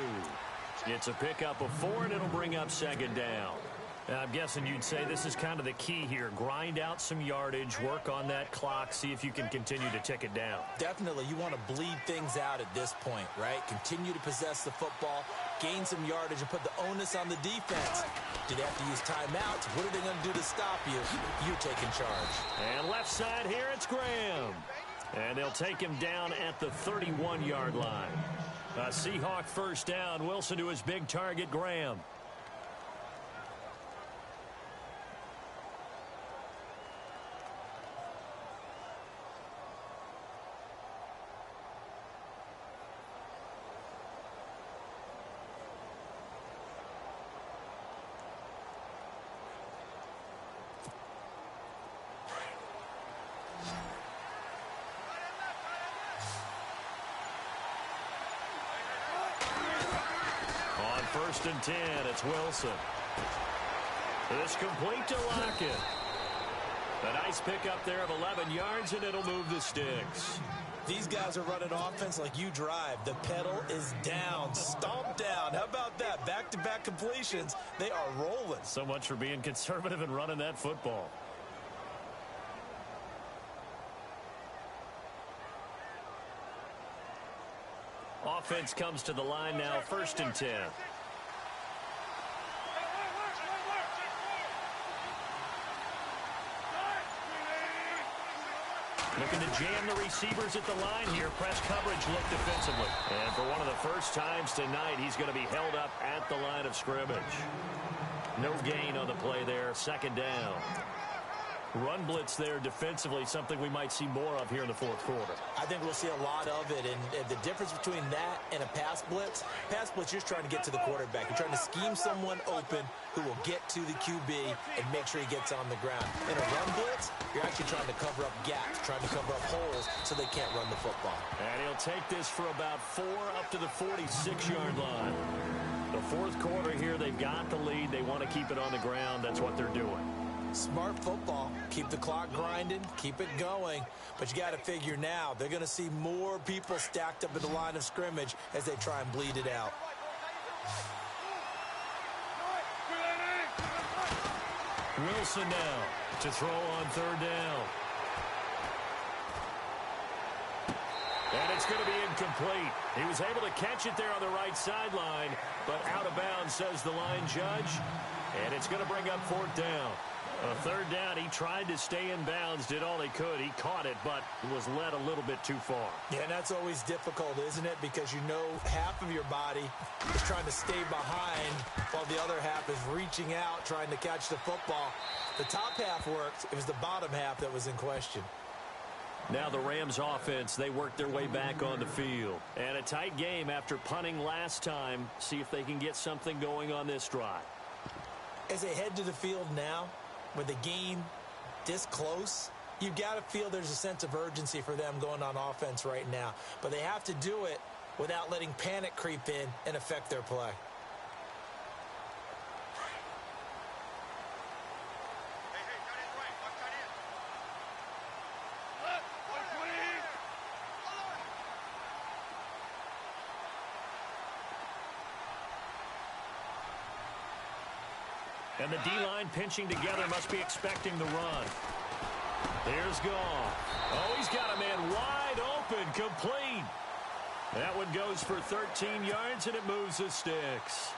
It's a pickup of 4, and it'll bring up second down. I'm guessing you'd say this is kind of the key here. Grind out some yardage, work on that clock, see if you can continue to tick it down. Definitely, you want to bleed things out at this point, right? Continue to possess the football, gain some yardage, and put the onus on the defense. Do they have to use timeouts? What are they going to do to stop you? You're taking charge. And left side here, it's Graham. And they'll take him down at the 31-yard line. A Seahawk first down. Wilson to his big target, Graham. First and 10, it's Wilson. It's complete to Lockett. A nice pickup there of 11 yards, and it'll move the sticks. These guys are running offense like you drive. The pedal is down, stomp down. How about that? Back-to-back completions. They are rolling. So much for being conservative and running that football. Offense comes to the line now, first and 10. Looking to jam the receivers at the line here. Press coverage look defensively. And for one of the first times tonight, he's going to be held up at the line of scrimmage. No gain on the play there. Second down. Run blitz there defensively, something we might see more of here in the fourth quarter. I think we'll see a lot of it, and the difference between that and a pass blitz, you're just trying to get to the quarterback. You're trying to scheme someone open who will get to the QB and make sure he gets on the ground. In a run blitz, you're actually trying to cover up gaps, trying to cover up holes so they can't run the football. And he'll take this for about 4 up to the 46-yard line. The fourth quarter here, they've got the lead. They want to keep it on the ground. That's what they're doing. Smart football. Keep the clock grinding. Keep it going. But you got to figure now, they're going to see more people stacked up at the line of scrimmage as they try and bleed it out. Wilson now to throw on third down. And it's going to be incomplete. He was able to catch it there on the right sideline, but out of bounds, says the line judge. And it's going to bring up fourth down. A third down, he tried to stay in bounds, did all he could. He caught it, but was led a little bit too far. Yeah, and that's always difficult, isn't it? Because you know half of your body is trying to stay behind while the other half is reaching out, trying to catch the football. The top half worked. It was the bottom half that was in question. Now the Rams offense, they work their way back on the field. And a tight game after punting last time. See if they can get something going on this drive. As they head to the field now, with the game this close, you've got to feel there's a sense of urgency for them going on offense right now. But they have to do it without letting panic creep in and affect their play. And the D-line pinching together must be expecting the run. Here's Goff. Oh, he's got a man wide open, complete. That one goes for 13 yards, and it moves the sticks.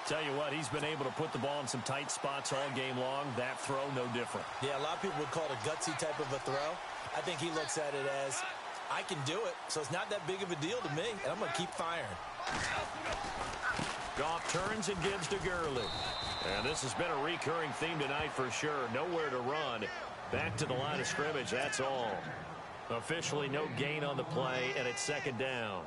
Tell you what, he's been able to put the ball in some tight spots all game long. That throw, no different. Yeah, a lot of people would call it a gutsy type of a throw. I think he looks at it as, I can do it, so it's not that big of a deal to me, and I'm going to keep firing. Goff turns and gives to Gurley. And this has been a recurring theme tonight for sure. Nowhere to run. Back to the line of scrimmage, that's all. Officially no gain on the play, and it's second down.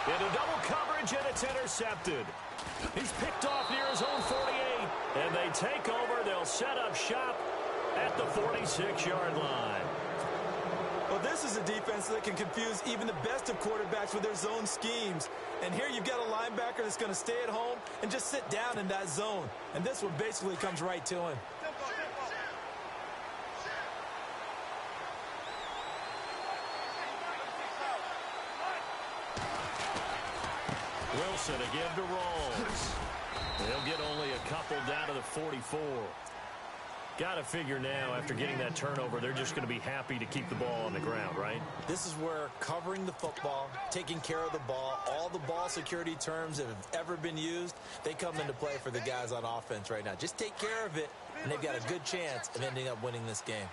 Into double coverage, and it's intercepted. He's picked off near his own 48, and they take over. They'll set up shop at the 46-yard line. Well, this is a defense that can confuse even the best of quarterbacks with their zone schemes. And here you've got a linebacker that's going to stay at home and just sit down in that zone. And this one basically comes right to him. Wilson again to Rawls. They'll get only a couple down to the 44. Got to figure now, after getting that turnover, they're just going to be happy to keep the ball on the ground, right? This is where covering the football, taking care of the ball, all the ball security terms that have ever been used, they come into play for the guys on offense right now. Just take care of it, and they've got a good chance of ending up winning this game.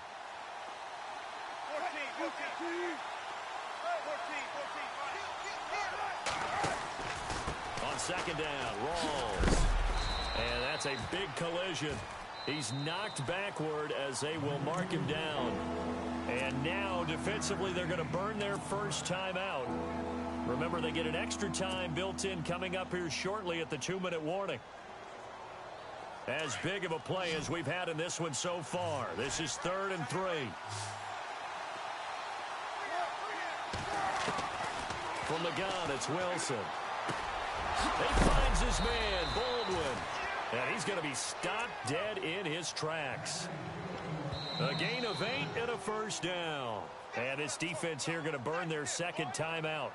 14. On second down, Rawls. And that's a big collision. He's knocked backward as they will mark him down. And now, defensively, they're going to burn their first timeout. Remember, they get an extra time built in coming up here shortly at the 2-minute warning. As big of a play as we've had in this one so far. This is 3rd and 3. From the gun, it's Wilson. He finds his man, Baldwin. And he's going to be stopped dead in his tracks. A gain of 8 and a first down. And this defense here going to burn their second timeout.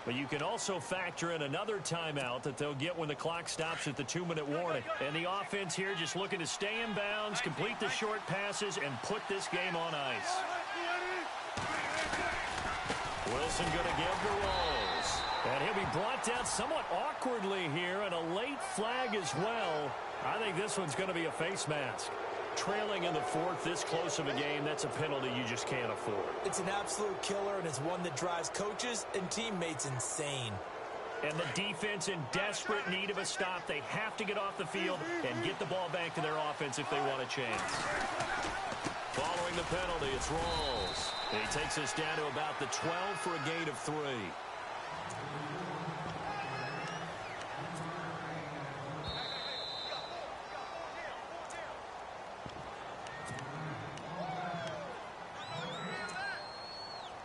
But you can also factor in another timeout that they'll get when the clock stops at the 2-minute warning. And the offense here just looking to stay in bounds, complete the short passes, and put this game on ice. Wilson going to give the Rawls. And he'll be brought down somewhat awkwardly here, and a late flag as well. I think this one's going to be a face mask. Trailing in the 4th, this close of a game, that's a penalty you just can't afford. It's an absolute killer, and it's one that drives coaches and teammates insane. And the defense in desperate need of a stop. They have to get off the field and get the ball back to their offense if they want a chance. Following the penalty, it's Rawls. He takes us down to about the 12 for a gain of 3.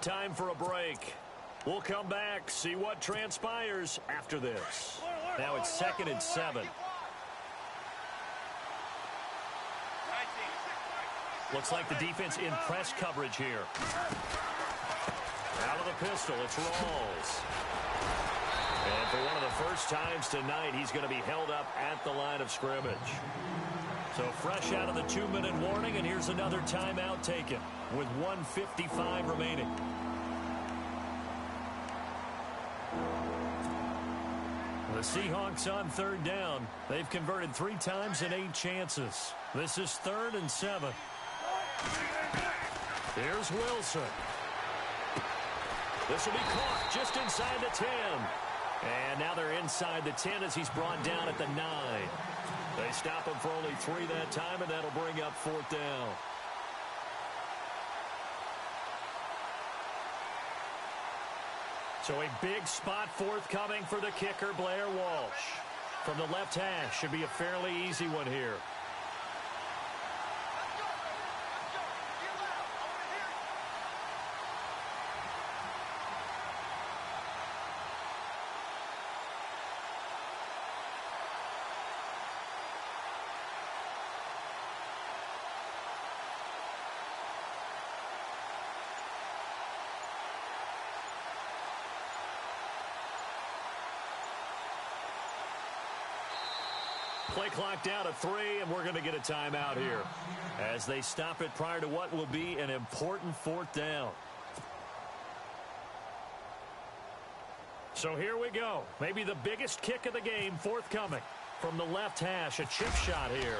Time for a break. We'll come back, see what transpires after this. Now it's 2nd and 7. Looks like the defense in press coverage here. Out of the pistol, it's Rawls. And for one of the first times tonight, he's going to be held up at the line of scrimmage. So fresh out of the 2-minute warning, and here's another timeout taken with 1:55 remaining. The Seahawks on 3rd down. They've converted 3 times in 8 chances. This is 3rd and 7. Here's Wilson. This will be caught just inside the 10. And now they're inside the 10 as he's brought down at the 9. They stop him for only 3 that time, and that'll bring up 4th down. So a big spot forthcoming for the kicker, Blair Walsh. From the left hash, should be a fairly easy one here. Play clock down to 3, and we're going to get a timeout here as they stop it prior to what will be an important 4th down. So here we go. Maybe the biggest kick of the game forthcoming from the left hash. A chip shot here.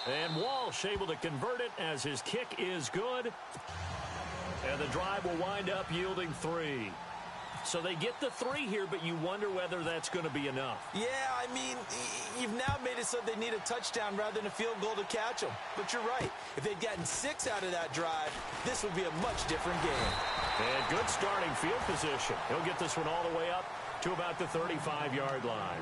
And Walsh able to convert it as his kick is good. And the drive will wind up yielding 3. So they get the 3 here, but you wonder whether that's going to be enough. Yeah, I mean, you've now made it so they need a touchdown rather than a field goal to catch them. But you're right. If they'd gotten 6 out of that drive, this would be a much different game. And good starting field position. He'll get this one all the way up to about the 35-yard line.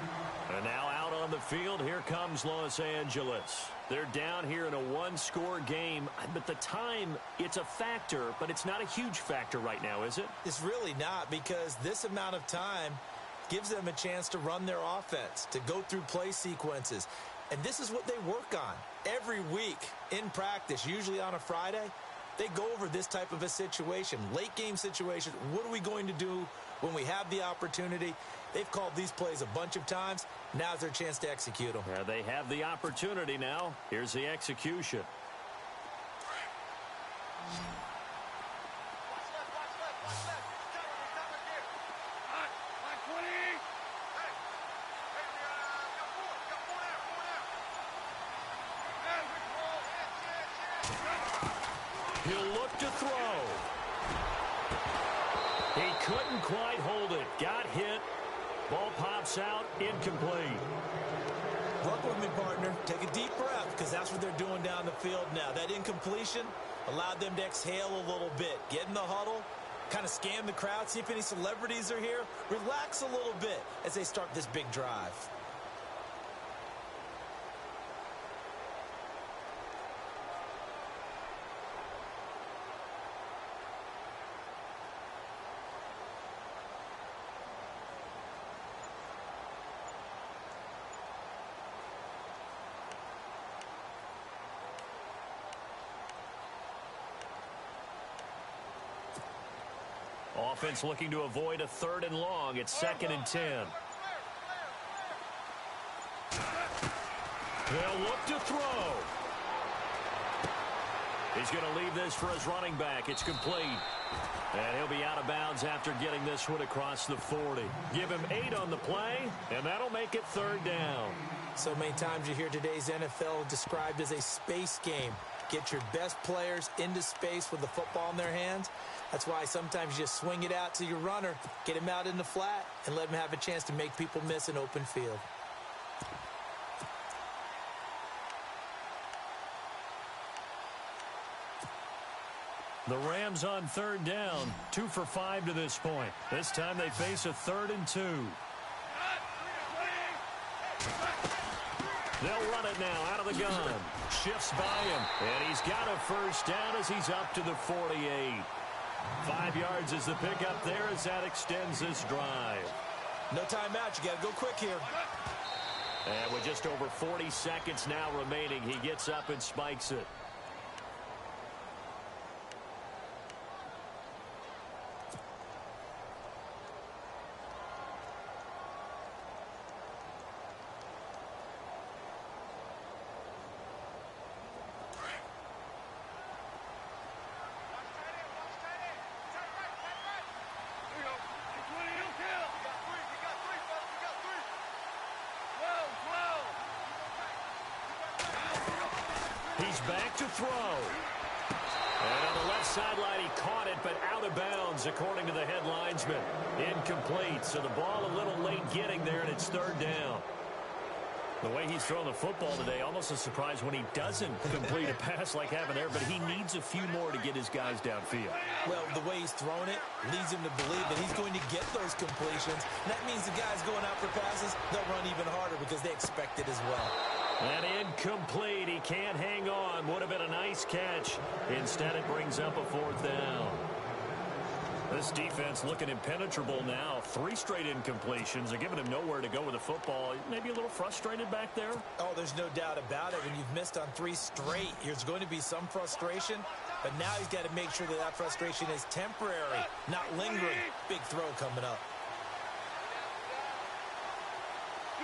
And now out on the field, here comes Los Angeles. They're down here in a 1-score game, but the time, it's a factor, but it's not a huge factor right now, is it? It's really not, because this amount of time gives them a chance to run their offense, to go through play sequences. And this is what they work on every week in practice, usually on a Friday. They go over this type of a situation, late game situation. What are we going to do when we have the opportunity? They've called these plays a bunch of times. Now's their chance to execute them. Yeah, they have the opportunity now. Here's the execution. He'll look to throw. He couldn't quite hold it. Got hit. Ball pops out. Incomplete. Work with me, partner. Take a deep breath, because that's what they're doing down the field now. That incompletion allowed them to exhale a little bit. Get in the huddle. Kind of scan the crowd. See if any celebrities are here. Relax a little bit as they start this big drive. Offense looking to avoid a 3rd and long. It's 2nd and 10. They'll look to throw. He's going to leave this for his running back. It's complete. And he'll be out of bounds after getting this one across the 40. Give him 8 on the play, and that'll make it 3rd down. So many times you hear today's NFL described as a space game. Get your best players into space with the football in their hands. That's why sometimes you just swing it out to your runner, get him out in the flat, and let him have a chance to make people miss an open field. The Rams on 3rd down, 2 for 5 to this point. This time they face a 3rd and 2. They'll run it now out of the gun. Shifts by him, and he's got a 1st down as he's up to the 48. 5 yards is the pickup there as that extends this drive. No timeout. You got to go quick here. And with just over 40 seconds now remaining, he gets up and spikes it. He's back to throw. And on the left sideline, he caught it, but out of bounds, according to the head linesman. Incomplete, so the ball a little late getting there, and it's 3rd down. The way he's thrown the football today, almost a surprise when he doesn't complete a pass like having there, but he needs a few more to get his guys downfield. Well, the way he's thrown it leads him to believe that he's going to get those completions. And that means the guys going out for passes, they'll run even harder because they expect it as well. And incomplete. He can't hang on. Would have been a nice catch. Instead, it brings up a 4th down. This defense looking impenetrable now. 3 straight incompletions. They're giving him nowhere to go with the football. Maybe a little frustrated back there. Oh, there's no doubt about it. When you've missed on 3 straight, there's going to be some frustration. But now he's got to make sure that that frustration is temporary, not lingering. Big throw coming up.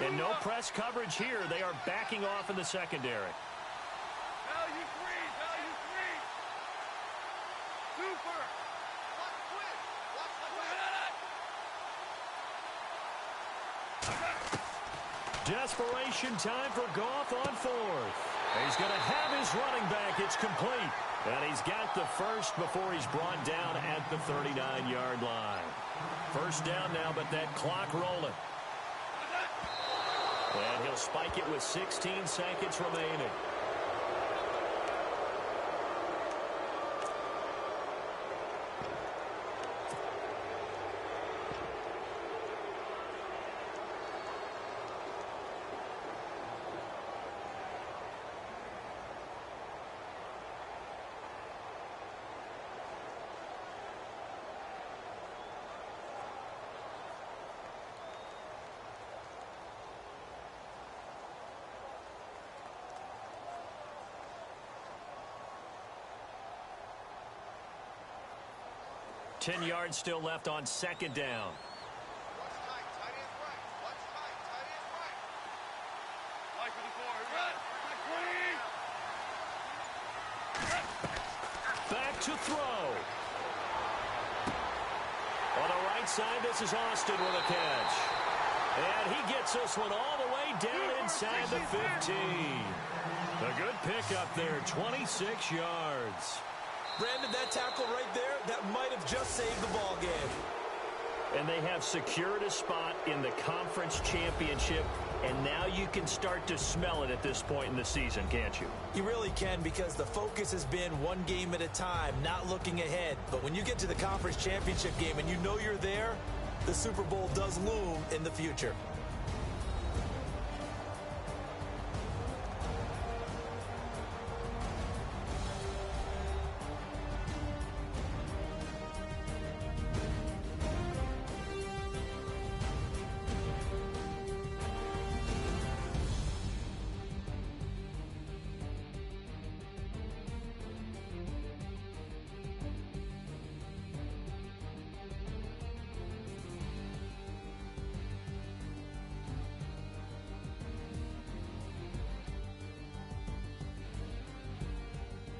And no press coverage here. They are backing off in the secondary. Value three. Super. Desperation time for Goff on fourth. He's going to have his running back. It's complete. And he's got the first before he's brought down at the 39-yard line. First down now, but that clock rolling. And he'll spike it with 16 seconds remaining. Ten yards still left on second down. Back to throw. On the right side, this is Austin with a catch. And he gets this one all the way down inside the 15. A good pickup there, 26 yards. Brandon, that tackle right there, that might have just saved the ball game. And they have secured a spot in the conference championship, and now you can start to smell it at this point in the season, can't you? You really can, because the focus has been one game at a time, not looking ahead. But when you get to the conference championship game and you know you're there, the Super Bowl does loom in the future.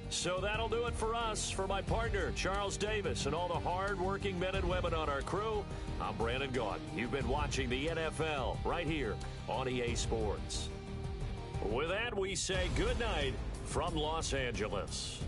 So that'll do it for us. For my partner, Charles Davis, and all the hard-working men and women on our crew, I'm Brandon Gaudin. You've been watching the NFL right here on EA Sports. With that, we say good night from Los Angeles.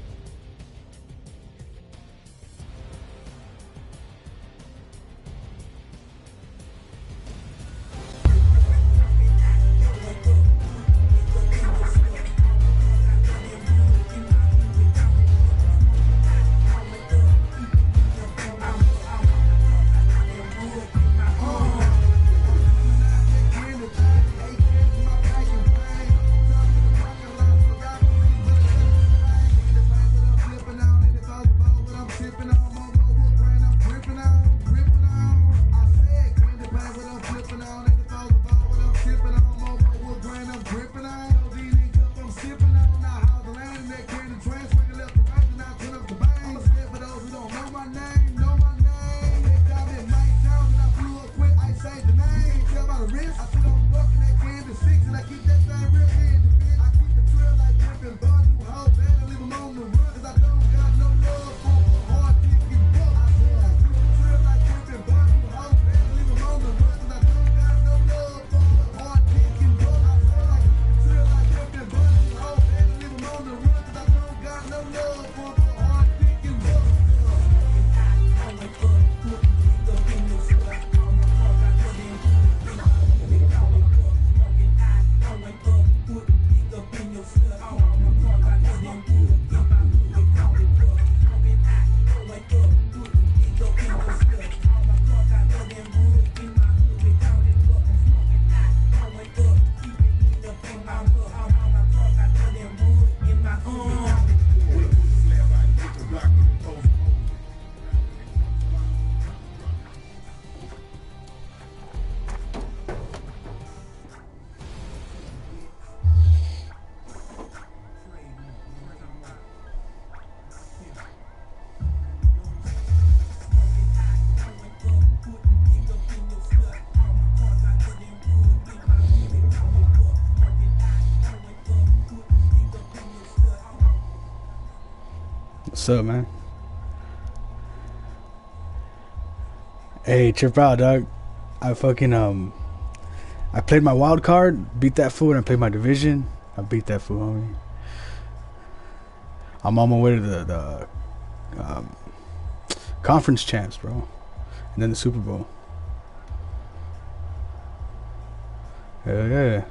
What's up, man? Hey, trip out, dog. I fucking I played my wild card, beat that fool, and I played my division. I beat that fool, homie. I'm on my way to the conference champs, bro, and then the Super Bowl. Hell yeah.